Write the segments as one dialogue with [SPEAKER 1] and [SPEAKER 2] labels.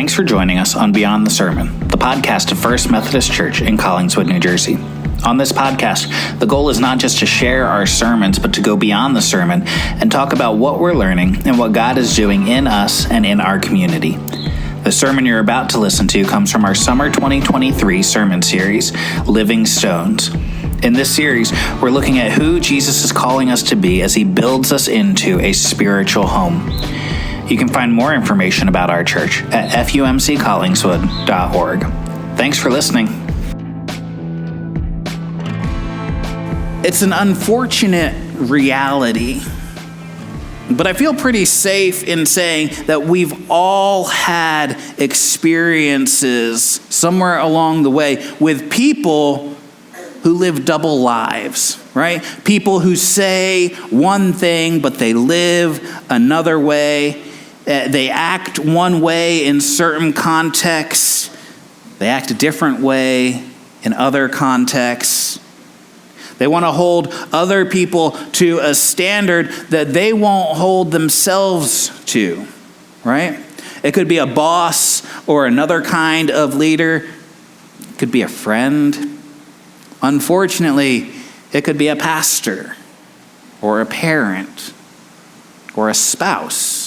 [SPEAKER 1] Thanks for joining us on Beyond the Sermon, the podcast of First Methodist Church in Collingswood, New Jersey. On this podcast, the goal is not just to share our sermons, but to go beyond the sermon and talk about what we're learning and what God is doing in us and in our community. The sermon you're about to listen to comes from our summer 2023 sermon series, Living Stones. In this series, we're looking at who Jesus is calling us to be as he builds us into a spiritual home. You can find more information about our church at fumccollingswood.org. Thanks for listening. It's an unfortunate reality, but I feel pretty safe in saying that we've all had experiences somewhere along the way with people who live double lives, right? People who say one thing, but they live another way. They act one way in certain contexts. They act a different way in other contexts. They want to hold other people to a standard that they won't hold themselves to, right? It could be a boss or another kind of leader. It could be a friend. Unfortunately, it could be a pastor or a parent or a spouse.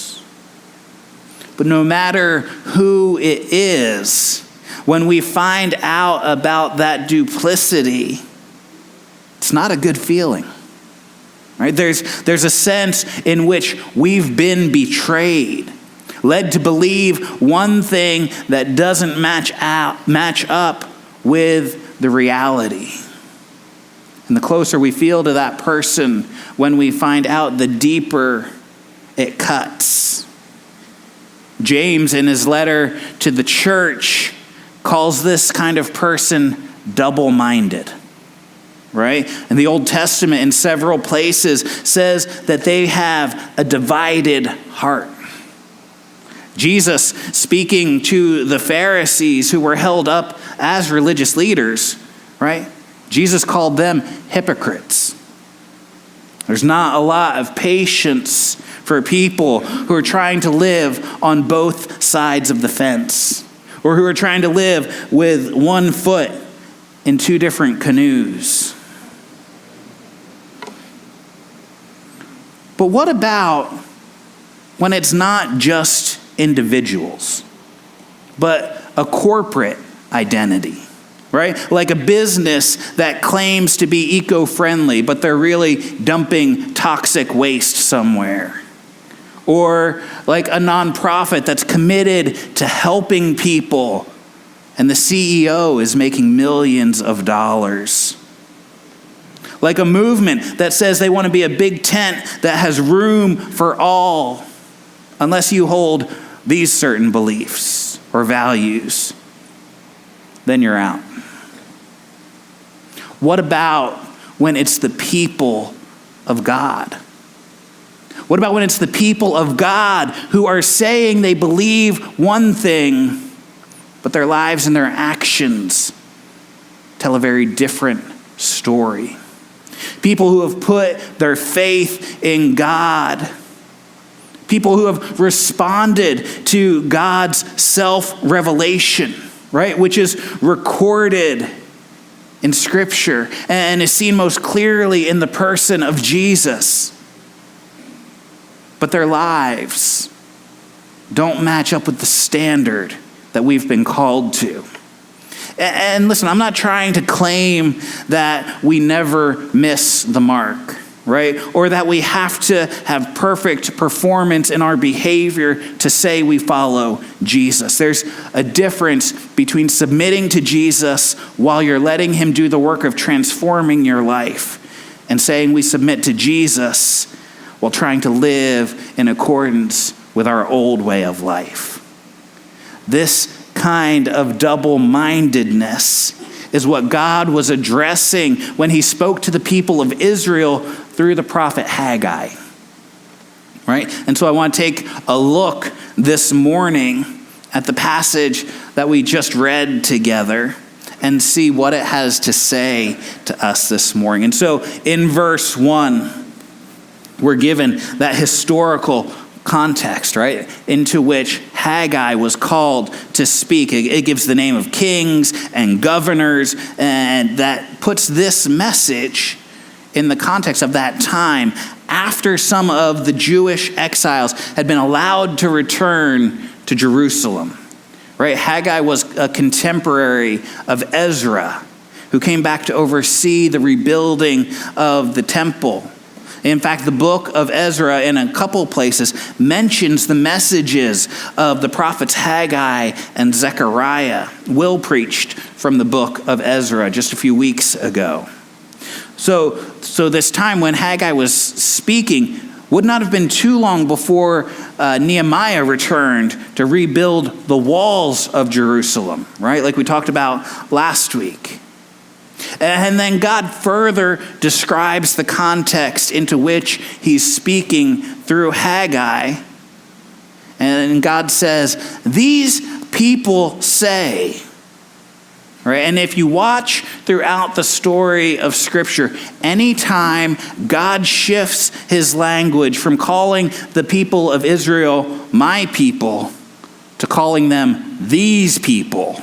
[SPEAKER 1] But no matter who it is, when we find out about that duplicity, it's not a good feeling, right? There's a sense in which we've been betrayed, led to believe one thing that doesn't match up with the reality. And the closer we feel to that person when we find out, the deeper it cuts. James, in his letter to the church, calls this kind of person double-minded, right? In the Old Testament, in several places, says that they have a divided heart. Jesus, speaking to the Pharisees who were held up as religious leaders, right? Jesus called them hypocrites. There's not a lot of patience for people who are trying to live on both sides of the fence, or who are trying to live with one foot in two different canoes. But what about when it's not just individuals, but a corporate identity? Right? Like a business that claims to be eco-friendly, but they're really dumping toxic waste somewhere. Or like a nonprofit that's committed to helping people, and the CEO is making millions of dollars. Like a movement that says they want to be a big tent that has room for all, unless you hold these certain beliefs or values, then you're out. What about when it's the people of God? What about when it's the people of God who are saying they believe one thing, but their lives and their actions tell a very different story? People who have put their faith in God. People who have responded to God's self-revelation, right? Which is recorded in Scripture and is seen most clearly in the person of Jesus. But their lives don't match up with the standard that we've been called to. And listen, I'm not trying to claim that we never miss the mark, right? Or that we have to have perfect performance in our behavior to say we follow Jesus. There's a difference between submitting to Jesus while you're letting him do the work of transforming your life and saying we submit to Jesus while trying to live in accordance with our old way of life. This kind of double-mindedness is what God was addressing when he spoke to the people of Israel through the prophet Haggai, right? And so I want to take a look this morning at the passage that we just read together and see what it has to say to us this morning. And so in verse 1, we're given that historical context, right, into which Haggai was called to speak. It gives the name of kings and governors, and that puts this message in the context of that time after some of the Jewish exiles had been allowed to return to Jerusalem. Right? Haggai was a contemporary of Ezra, who came back to oversee the rebuilding of the temple. In fact, the book of Ezra, in a couple places, mentions the messages of the prophets Haggai and Zechariah. Will preached from the book of Ezra just a few weeks ago. So this time when Haggai was speaking would not have been too long before Nehemiah returned to rebuild the walls of Jerusalem, right? Like we talked about last week. And then God further describes the context into which he's speaking through Haggai. And God says, these people say, right? And if you watch throughout the story of Scripture, anytime God shifts his language from calling the people of Israel my people to calling them these people,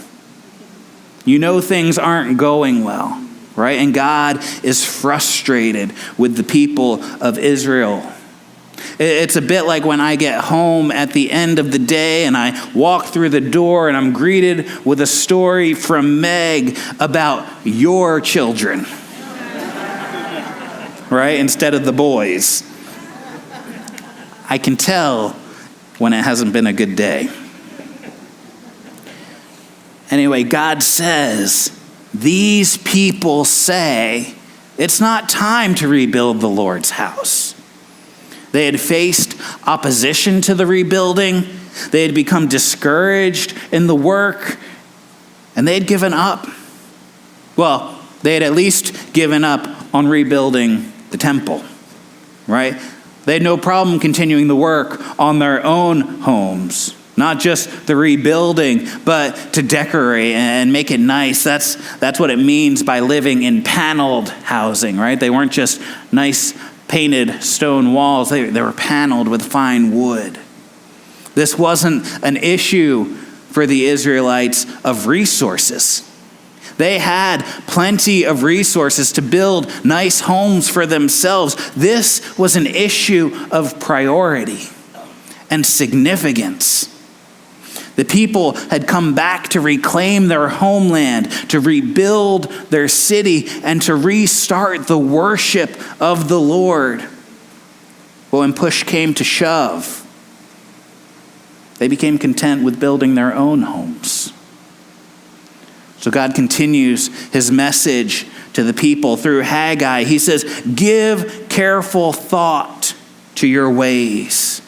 [SPEAKER 1] you know things aren't going well, right? And God is frustrated with the people of Israel. It's a bit like when I get home at the end of the day and I walk through the door and I'm greeted with a story from Meg about your children, right? Instead of the boys. I can tell when it hasn't been a good day. Anyway, God says, these people say, it's not time to rebuild the Lord's house. They had faced opposition to the rebuilding. They had become discouraged in the work, and they had given up. Well, they had at least given up on rebuilding the temple, right? They had no problem continuing the work on their own homes. Not just the rebuilding, but to decorate and make it nice. That's what it means by living in paneled housing, right? They weren't just nice painted stone walls. They were paneled with fine wood. This wasn't an issue for the Israelites of resources. They had plenty of resources to build nice homes for themselves. This was an issue of priority and significance. The people had come back to reclaim their homeland, to rebuild their city, and to restart the worship of the Lord. But when push came to shove, they became content with building their own homes. So God continues his message to the people through Haggai. He says, give careful thought to your ways.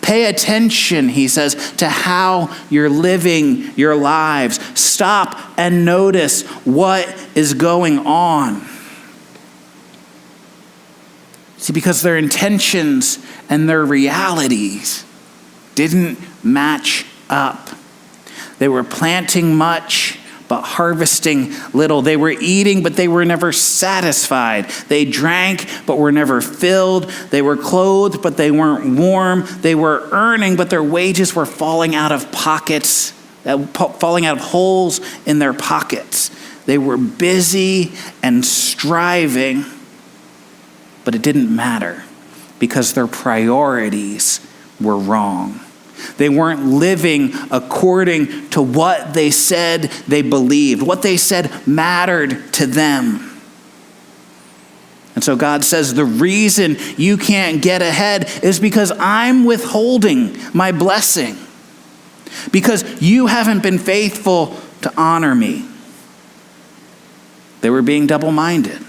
[SPEAKER 1] Pay attention, he says, to how you're living your lives. Stop and notice what is going on. See, because their intentions and their realities didn't match up. They were planting much, but harvesting little. They were eating, but they were never satisfied. They drank, but were never filled. They were clothed, but they weren't warm. They were earning, but their wages were falling out of pockets, falling out of holes in their pockets. They were busy and striving, but it didn't matter because their priorities were wrong. They weren't living according to what they said they believed, what they said mattered to them. And so God says, the reason you can't get ahead is because I'm withholding my blessing, because you haven't been faithful to honor me. They were being double-minded.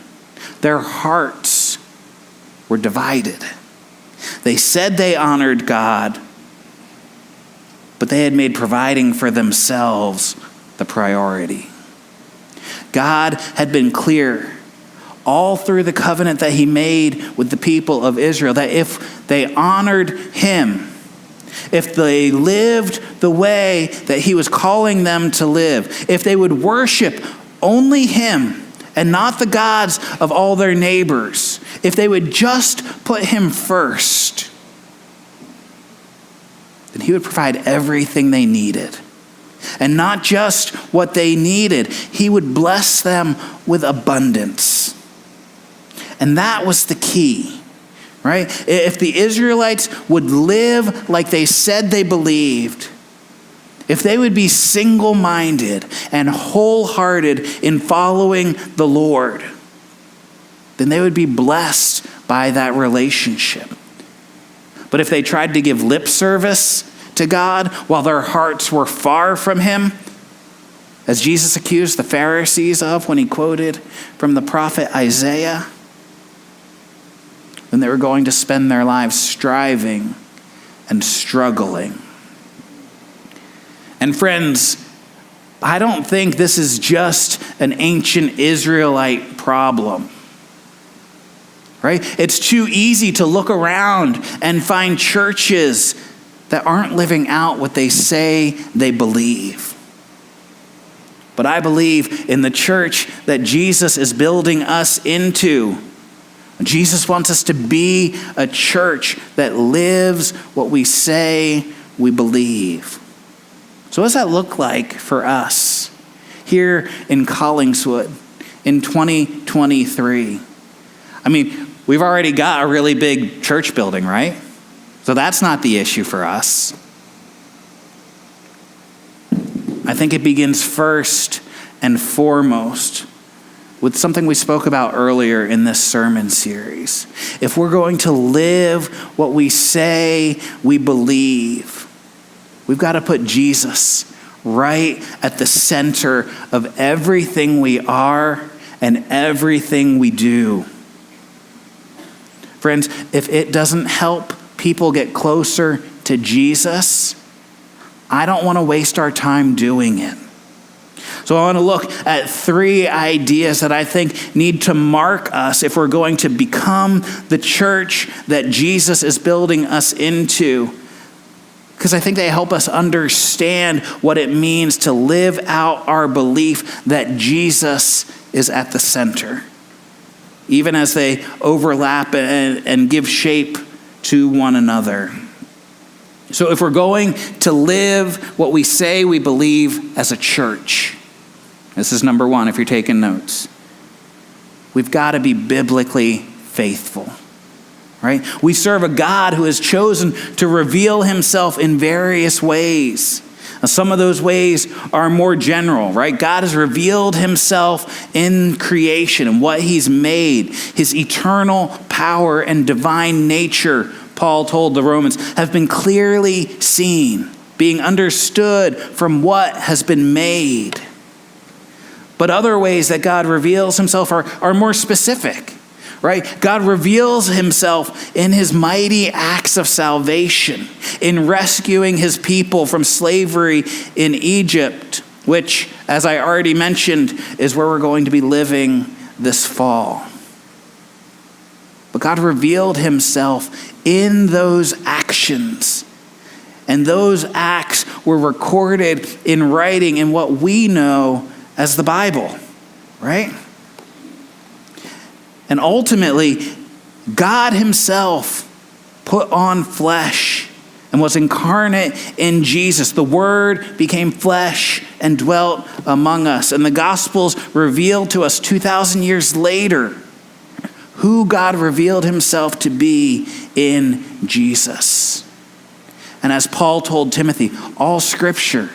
[SPEAKER 1] Their hearts were divided. They said they honored God, but they had made providing for themselves the priority. God had been clear all through the covenant that he made with the people of Israel that if they honored him, if they lived the way that he was calling them to live, if they would worship only him and not the gods of all their neighbors, if they would just put him first, then he would provide everything they needed. And not just what they needed, he would bless them with abundance. And that was the key, right? If the Israelites would live like they said they believed, if they would be single-minded and wholehearted in following the Lord, then they would be blessed by that relationship. But if they tried to give lip service to God while their hearts were far from him, as Jesus accused the Pharisees of when he quoted from the prophet Isaiah, then they were going to spend their lives striving and struggling. And friends, I don't think this is just an ancient Israelite problem. Right? It's too easy to look around and find churches that aren't living out what they say they believe. But I believe in the church that Jesus is building us into. Jesus wants us to be a church that lives what we say we believe. So what does that look like for us here in Collingswood in 2023? I mean, we've already got a really big church building, right? So that's not the issue for us. I think it begins first and foremost with something we spoke about earlier in this sermon series. If we're going to live what we say we believe, we've got to put Jesus right at the center of everything we are and everything we do. Friends, if it doesn't help people get closer to Jesus, I don't want to waste our time doing it. So I want to look at 3 ideas that I think need to mark us if we're going to become the church that Jesus is building us into, because I think they help us understand what it means to live out our belief that Jesus is at the center, even as they overlap and give shape to one another. So if we're going to live what we say we believe as a church, this is number 1 if you're taking notes, we've got to be biblically faithful, right? We serve a God who has chosen to reveal himself in various ways. Now, some of those ways are more general, right? God has revealed himself in creation and what he's made. His eternal power and divine nature, Paul told the Romans, have been clearly seen, being understood from what has been made. But other ways that God reveals himself are more specific, right? God reveals himself in his mighty acts of salvation, in rescuing his people from slavery in Egypt, which, as I already mentioned, is where we're going to be living this fall. But God revealed himself in those actions. And those acts were recorded in writing in what we know as the Bible, right? And ultimately, God himself put on flesh and was incarnate in Jesus. The Word became flesh and dwelt among us. And the Gospels revealed to us 2,000 years later who God revealed himself to be in Jesus. And as Paul told Timothy, all Scripture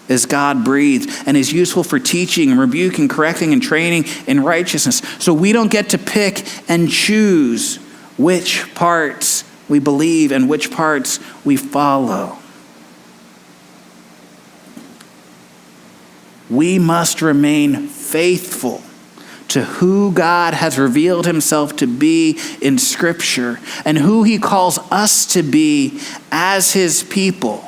[SPEAKER 1] is God-breathed and is useful for teaching and rebuking, correcting, and training in righteousness. So we don't get to pick and choose which parts we believe and which parts we follow. We must remain faithful to who God has revealed himself to be in Scripture and who he calls us to be as his people,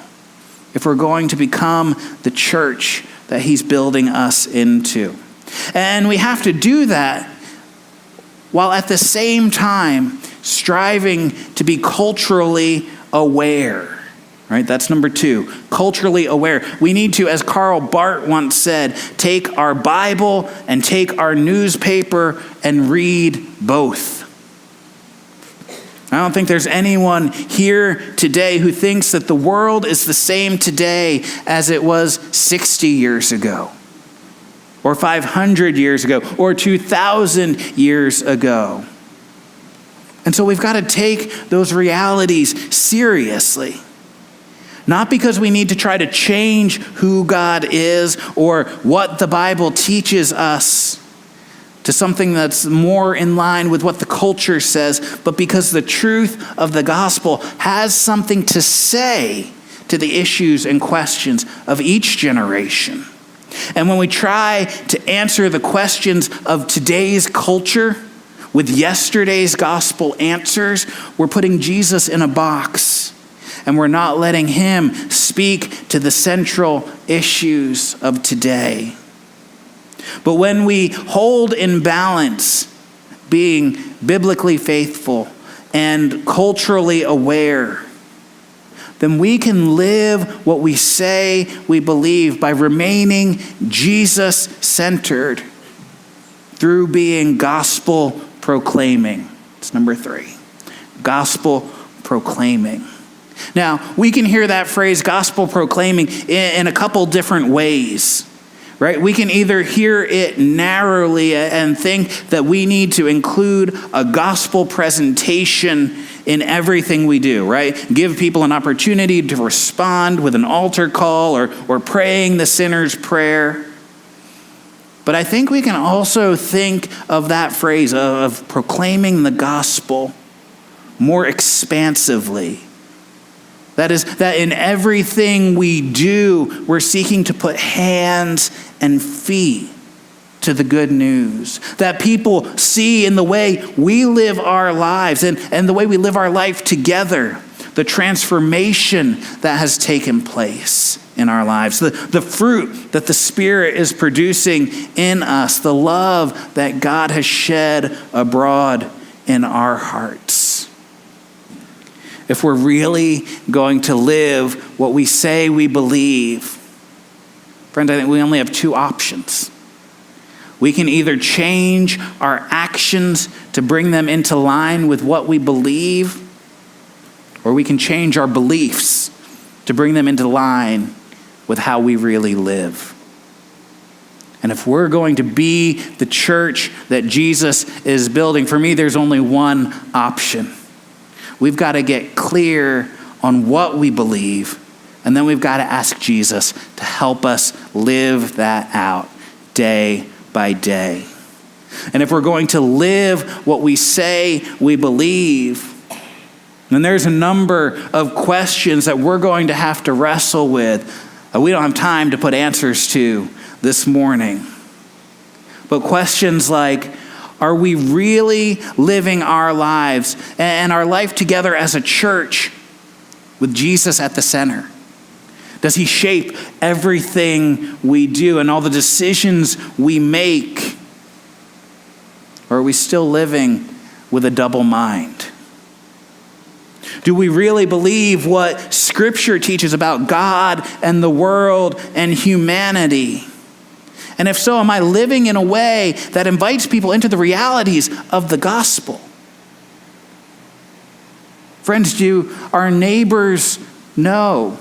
[SPEAKER 1] if we're going to become the church that he's building us into. And we have to do that while at the same time striving to be culturally aware. Right? That's number 2, culturally aware. We need to, as Karl Barth once said, take our Bible and take our newspaper and read both. I don't think there's anyone here today who thinks that the world is the same today as it was 60 years ago, or 500 years ago, or 2,000 years ago. And so we've got to take those realities seriously. Not because we need to try to change who God is or what the Bible teaches us to something that's more in line with what the culture says, but because the truth of the gospel has something to say to the issues and questions of each generation. And when we try to answer the questions of today's culture with yesterday's gospel answers, we're putting Jesus in a box, and we're not letting him speak to the central issues of today. But when we hold in balance being biblically faithful and culturally aware, then we can live what we say we believe by remaining Jesus-centered through being gospel proclaiming. It's number 3. Gospel proclaiming. Now, we can hear that phrase gospel proclaiming in a couple different ways. Right? We can either hear it narrowly and think that we need to include a gospel presentation in everything we do, right? Give people an opportunity to respond with an altar call or praying the sinner's prayer. But I think we can also think of that phrase of proclaiming the gospel more expansively. That is, that in everything we do, we're seeking to put hands and feet to the good news. That people see in the way we live our lives and the way we live our life together, the transformation that has taken place in our lives, the fruit that the Spirit is producing in us, the love that God has shed abroad in our hearts. If we're really going to live what we say we believe, friends, I think we only have 2 options. We can either change our actions to bring them into line with what we believe, or we can change our beliefs to bring them into line with how we really live. And if we're going to be the church that Jesus is building, for me, there's only one option. We've got to get clear on what we believe, and then we've got to ask Jesus to help us live that out day by day. And if we're going to live what we say we believe, then there's a number of questions that we're going to have to wrestle with that we don't have time to put answers to this morning. But questions like, are we really living our lives and our life together as a church with Jesus at the center? Does he shape everything we do and all the decisions we make? Or are we still living with a double mind? Do we really believe what Scripture teaches about God and the world and humanity? And if so, am I living in a way that invites people into the realities of the gospel? Friends, do our neighbors know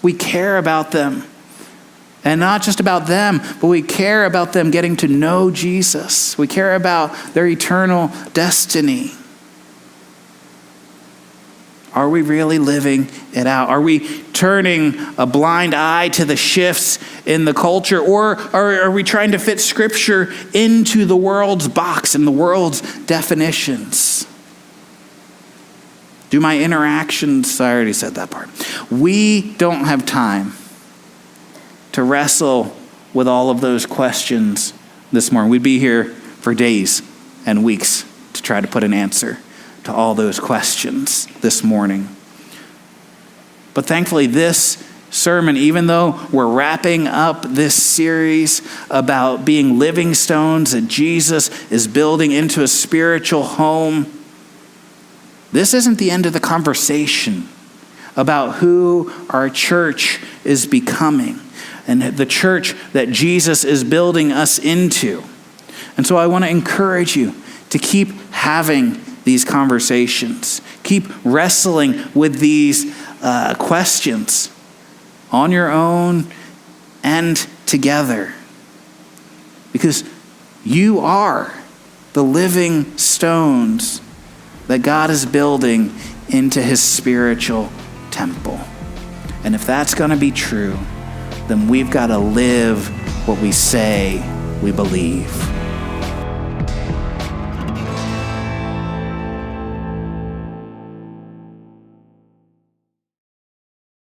[SPEAKER 1] we care about them? And not just about them, but we care about them getting to know Jesus. We care about their eternal destiny. Are we really living it out? Are we turning a blind eye to the shifts in the culture? Or are we trying to fit Scripture into the world's box and the world's definitions? Do my interactions, I already said that part. We don't have time to wrestle with all of those questions this morning. We'd be here for days and weeks to try to put an answer to all those questions this morning. But thankfully, this sermon, even though we're wrapping up this series about being living stones that Jesus is building into a spiritual home, this isn't the end of the conversation about who our church is becoming and the church that Jesus is building us into. And so I want to encourage you to keep having these conversations. Keep wrestling with these questions on your own and together. Because you are the living stones that God is building into his spiritual temple. And if that's going to be true, then we've got to live what we say we believe.